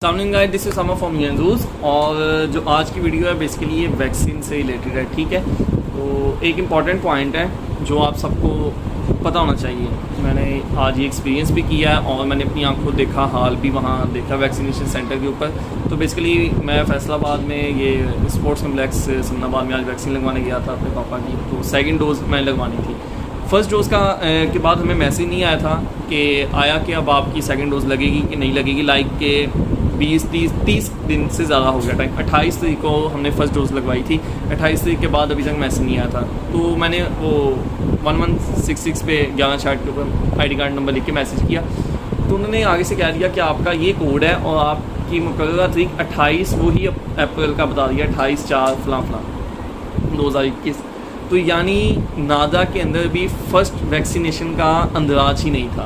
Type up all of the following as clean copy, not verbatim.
Guys, this is summer from use. और जो आज की वीडियो है बेसिकली ये वैक्सीन से रिलेटेड है। ठीक है, तो एक इम्पॉर्टेंट पॉइंट है जो आप सबको पता होना चाहिए। मैंने आज ये एक्सपीरियंस भी किया है और मैंने अपनी आंखों देखा, हाल भी वहाँ देखा वैक्सीनेशन सेंटर के ऊपर। तो बेसिकली मैं फैसलाबाद में ये स्पोर्ट्स कम्प्लेक्स समनाबाद में आज वैक्सीन लगवाने गया था अपने पापा की। तो सेकेंड डोज मैंने लगवानी थी। फर्स्ट डोज़ का के बाद हमें मैसेज नहीं आया था कि आया कि अब आपकी सेकंड डोज़ लगेगी कि नहीं लगेगी। लाइक के 20-30 दिन से ज़्यादा हो गया टाइम। 28 तारीख को हमने फ़र्स्ट डोज़ लगवाई थी। 28 तारीख के बाद अभी तक मैसेज नहीं आया था। तो मैंने वो 1166 पे 11 के ऊपर ID कार्ड नंबर लिख के मैसेज किया। तो उन्होंने आगे से कह दिया कि आपका ये कोड है और आपकी मुकर्ररा तारीख 28 वही अप्रैल का बता दिया, 28/4 फलां 2021। तो यानी नादा के अंदर भी फ़र्स्ट वैक्सीनेशन का अंदाज ही नहीं था।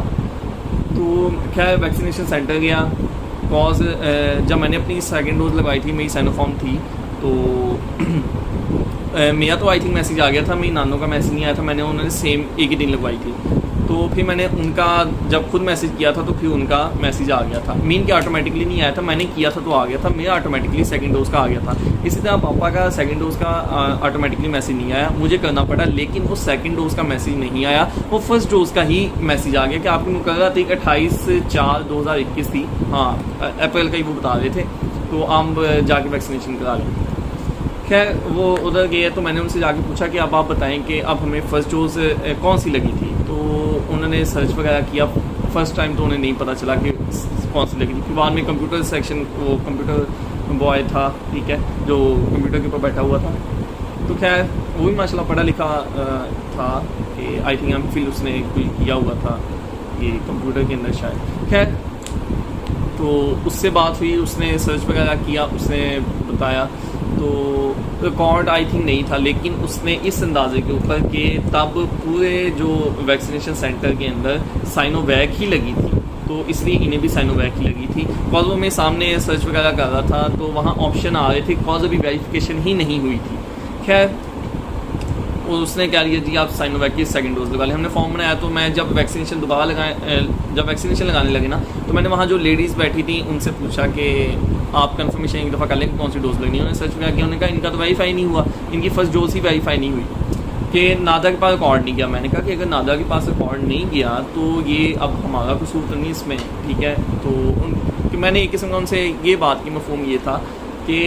तो खैर वैक्सीनेशन सेंटर गया। कॉज जब मैंने अपनी सेकंड डोज़ लगवाई थी, मेरी साइनोफॉर्म थी, तो मेरा तो आई थिंक मैसेज आ गया था, मेरी नानों का मैसेज नहीं आया था। मैंने उन्होंने सेम एक ही दिन लगवाई थी। तो फिर मैंने उनका जब खुद मैसेज किया था तो फिर उनका मैसेज आ गया था। मीन के ऑटोमेटिकली नहीं आया था, मैंने किया था तो आ गया था। मेरा ऑटोमेटिकली सेकंड डोज़ का आ गया था। इसी तरह पापा का सेकंड डोज़ का ऑटोमेटिकली मैसेज नहीं आया, मुझे करना पड़ा। लेकिन वो सेकंड डोज़ का मैसेज नहीं आया, वो फर्स्ट डोज़ का ही मैसेज आ गया कि आपकी मुकर्ररा तारीख 28/4/2021 थी। हाँ, अप्रैल का ही वो बता रहे थे। तो आप जाके वैक्सीनेशन करा लें। खैर वो उधर गए तो मैंने उनसे जाके पूछा कि अब आप बताएं कि अब हमें फ़र्स्ट डोज़ कौन सी लगी थी। तो उन्होंने सर्च वगैरह किया। फ़र्स्ट टाइम तो उन्हें नहीं पता चला कि कौन सी लगी थी। फिर बाद में कंप्यूटर सेक्शन, वो कंप्यूटर बॉय था, ठीक है, जो कंप्यूटर के ऊपर बैठा हुआ था। तो खैर वो भी माशाल्लाह पढ़ा लिखा था कि आई थिंक एमफिल उसने कोई किया हुआ था ये कंप्यूटर के अंदर शायद। खैर तो उससे बात हुई, उसने सर्च वगैरह किया, उसने बताया। तो रिकॉर्ड आई थिंक नहीं था, लेकिन उसने इस अंदाजे के ऊपर कि तब पूरे जो वैक्सीनेशन सेंटर के अंदर साइनोवैक ही लगी थी, तो इसलिए इन्हें भी साइनोवैक ही लगी थी। कॉज वो मैं सामने सर्च वगैरह कर रहा था तो वहाँ ऑप्शन आ रहे थे, कॉज अभी वेरिफिकेशन ही नहीं हुई थी। खैर उसने क्या लिया जी, आप साइनोवैक की सेकंड डोज लगा लें। हमने फॉर्म बनाया। तो मैं जब वैक्सीनेशन लगाने लगे ना, तो मैंने वहाँ जो लेडीज़ बैठी थी उनसे पूछा कि आप कंफर्मेशन एक दफ़ा कर लें कि कौन सी डोज़ लगनी है। उन्होंने सर्च में किया, उन्होंने कहा इनका तो वेरीफाई नहीं हुआ, इनकी फ़र्स्ट डोज़ ही वेरीफाई नहीं हुई कि नादा के पास रिकॉर्ड नहीं गया। मैंने कहा कि अगर नादा के पास रिकॉर्ड नहीं गया तो ये अब हमारा कसूर तो नहीं इसमें, ठीक है। तो मैंने एक किस्म का उनसे ये बात की मफहूम ये था कि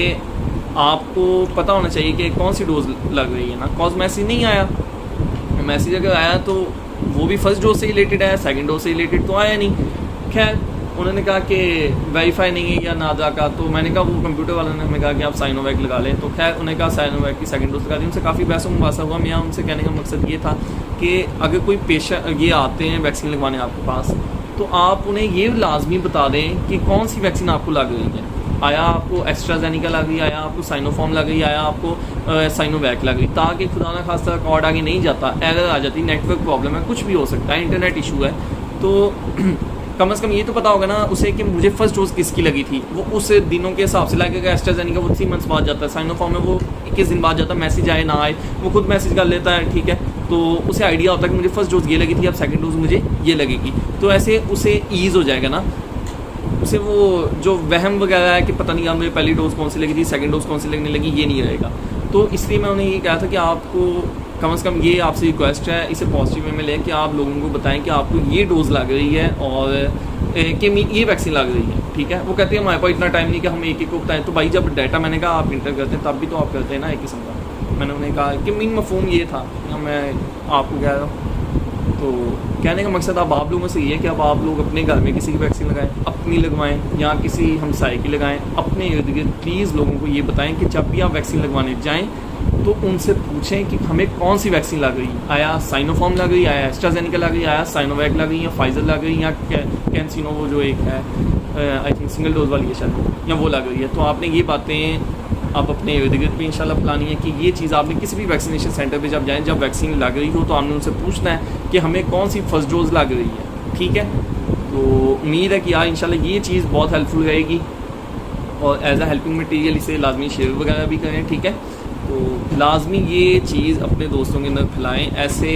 आपको पता होना चाहिए कि कौन सी डोज़ लग रही है ना। कॉज मैसेज नहीं आया। मैसेज अगर आया तो वो भी फर्स्ट डोज से रिलेटेड है, सेकंड डोज से रिलेटेड तो आया नहीं। खैर उन्होंने कहा कि वेरीफाई नहीं है या नादा का। तो मैंने कहा, वो कंप्यूटर वालों ने हमें कहा कि आप साइनोवैक लगा लें। तो खैर उन्होंने कहा साइनोवैक की सेकंड डोज लगा दी। उनसे काफ़ी बहस मुबासा हुआ। मेरा उनसे कहने का मकसद ये था कि अगर कोई पेशेंट ये आते हैं वैक्सीन लगवाने आपके पास, तो आप उन्हें ये लाजमी बता दें कि कौन सी वैक्सीन आपको लग रही है। आया आपको एस्ट्राजेनिका लग रही, आया आपको साइनोफॉर्म लग रही, आया आपको साइनोवैक लग रही, ताकि खुदा ना खास्ता रिकॉर्ड आगे नहीं जाता, एरर आ जाती, नेटवर्क प्रॉब्लम है, कुछ भी हो सकता है, इंटरनेट इशू है। तो कम से कम ये तो पता होगा ना उसे कि मुझे फर्स्ट डोज किसकी लगी थी। वो उस दिनों के हिसाब से लगेगा। एस्ट्राजेनिका वो 3 मंथ्स बाद जाता है, साइनोफॉर्म में वो 21 दिन बाद जाता है। मैसेज आए ना आए वो खुद मैसेज कर लेता है, ठीक है। तो उसे आइडिया होता है कि मुझे फर्स्ट डोज ये लगी थी, अब सेकंड डोज मुझे ये लगेगी। तो ऐसे उसे ईज़ हो जाएगा ना, उसे वो जो वहम वगैरह है कि पता नहीं यार मुझे पहली डोज़ कौन सी लगी थी, सेकंड डोज़ कौन सी लगने लगी, ये नहीं रहेगा। तो इसलिए मैं उन्हें ये कहा था कि आपको कम से कम ये आपसे रिक्वेस्ट है, इसे पॉजिटिव वे में लें कि आप लोगों को बताएं कि आपको ये डोज़ लग रही है और कि ये वैक्सीन लग रही है, ठीक है। वो कहते हैं हमारे पास इतना टाइम नहीं कि हम एक एक को बताएं। तो भाई जब डाटा मैंने कहा आप इंटर करते हैं तब भी तो आप करते हैं ना एक किस्म का। मैंने उन्हें कहा कि मीन मफहूम ये था, मैं आपको कह रहा हूँ। तो कहने का मकसद अब आप लोगों से ये है कि अब आप लोग अपने घर में किसी की वैक्सीन लगाएं, अपनी लगवाएं या किसी हमसाये की लगाएं। अपने इर्द गिर्द प्लीज़ लोगों को ये बताएं कि जब भी आप वैक्सीन लगवाने जाएं तो उनसे पूछें कि हमें कौन सी वैक्सीन लग रही है। आया साइनोफॉर्म लग रही, आया एस्ट्राजेनिका लग रही, आया साइनोवैक लग रही, या फाइजर लग रही, या कैंसिनो वो जो एक है आई थिंक सिंगल डोज वाली है शायद, या वो लग रही है। तो आपने ये बातें आप अपने इर्द गिर्द भी इंशाल्लाह फैलानी है कि ये चीज़ आपने किसी भी वैक्सीनेशन सेंटर पे जब जाएं, जब वैक्सीन लग रही हो तो आपने उनसे पूछना है कि हमें कौन सी फर्स्ट डोज लग रही है, ठीक है। तो उम्मीद है कि यार इंशाल्लाह ये चीज़ बहुत हेल्पफुल रहेगी और एज अ हेल्पिंग मटीरियल इसे लाजमी शेयर वगैरह भी करें, ठीक है। तो लाजमी ये चीज़ अपने दोस्तों के अंदर फैलाएँ। ऐसे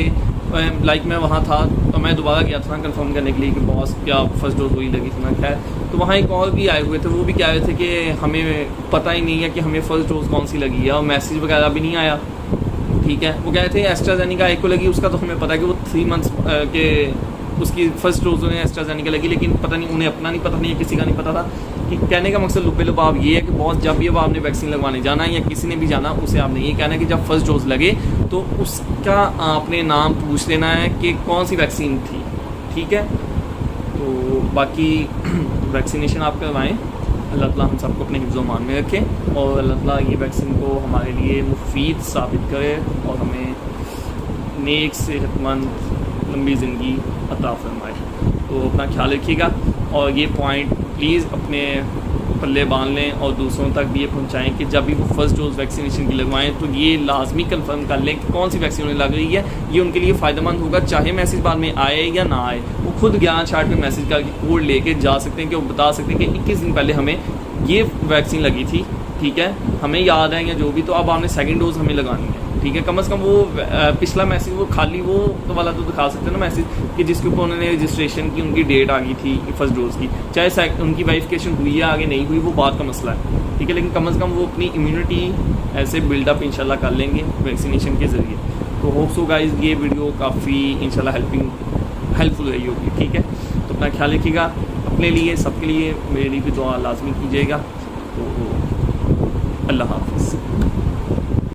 लाइक मैं वहाँ था तो मैं दोबारा गया था कंफर्म करने के लिए कि बॉस क्या फर्स्ट डोज वही लगी थी ना। खैर तो वहाँ एक और भी आए हुए थे, वो भी कह रहे थे कि हमें पता ही नहीं है कि हमें फ़र्स्ट डोज़ कौन सी लगी है और मैसेज वगैरह भी नहीं आया। ठीक है, वो कह रहे थे एस्ट्राजेनिका एक को लगी, उसका तो हमें पता है कि वो 3 मंथ्स के उसकी फर्स्ट डोज उन्हें एस्ट्राजेनिका लगी, लेकिन पता नहीं उन्हें अपना नहीं पता, नहीं है किसी का नहीं पता था। कि कहने का मकसद लुब्बे लुबाब ये है कि बॉस जब भी अब आपने वैक्सीन लगवाने जाना है या किसी ने भी जाना, उसे आपने ये कहना है कि जब फर्स्ट डोज लगे तो उसका आपने नाम पूछ लेना है कि कौन सी वैक्सीन थी। ठीक है, तो बाकी वैक्सीनेशन आप करवाएँ। अल्लाह ताला हम सबको अपने हिफ्ज़-ओ-मान में रखे और अल्लाह ताला ये वैक्सीन को हमारे लिए मुफीद साबित करे और हमें नेक सेहतमंद लंबी ज़िंदगी अता फरमाए। तो अपना ख्याल रखिएगा और ये पॉइंट प्लीज़ अपने पल्ले बांध लें और दूसरों तक भी ये पहुंचाएं कि जब भी वो फर्स्ट डोज वैक्सीनेशन की लगवाएं तो ये लाजमी कंफर्म कर लें कि कौन सी वैक्सीन उन्हें लग रही है। ये उनके लिए फ़ायदेमंद होगा, चाहे मैसेज बाद में आए या ना आए। वो खुद ज्ञान चार्ट में मैसेज करके कोड लेके जा सकते हैं कि वो बता सकते हैं कि 21 दिन पहले हमें ये वैक्सीन लगी थी। ठीक है, हमें याद है या जो भी, तो अब आपने सेकेंड डोज हमें लगानी है। ठीक है, कम से कम वो पिछला मैसेज वो खाली वो तो वाला तो दिखा सकते हैं ना मैसेज कि जिसके ऊपर उन्होंने रजिस्ट्रेशन की उनकी डेट आ गई थी फर्स्ट डोज़ की, चाहे उनकी वेरिफिकेशन हुई या आगे नहीं हुई वो बात का मसला है। ठीक है, लेकिन कम से कम वो अपनी इम्यूनिटी ऐसे बिल्डअप इंशाल्लाह कर लेंगे वैक्सीनेशन के ज़रिए। तो होप सो गाइस ये वीडियो काफ़ी इंशाल्लाह हेल्पफुल रही होगी। ठीक है, तो अपना ख्याल रखिएगा, अपने लिए सबके लिए मेरी भी दुआ लाजमी कीजिएगा। तो अल्लाह हाफ़िज़।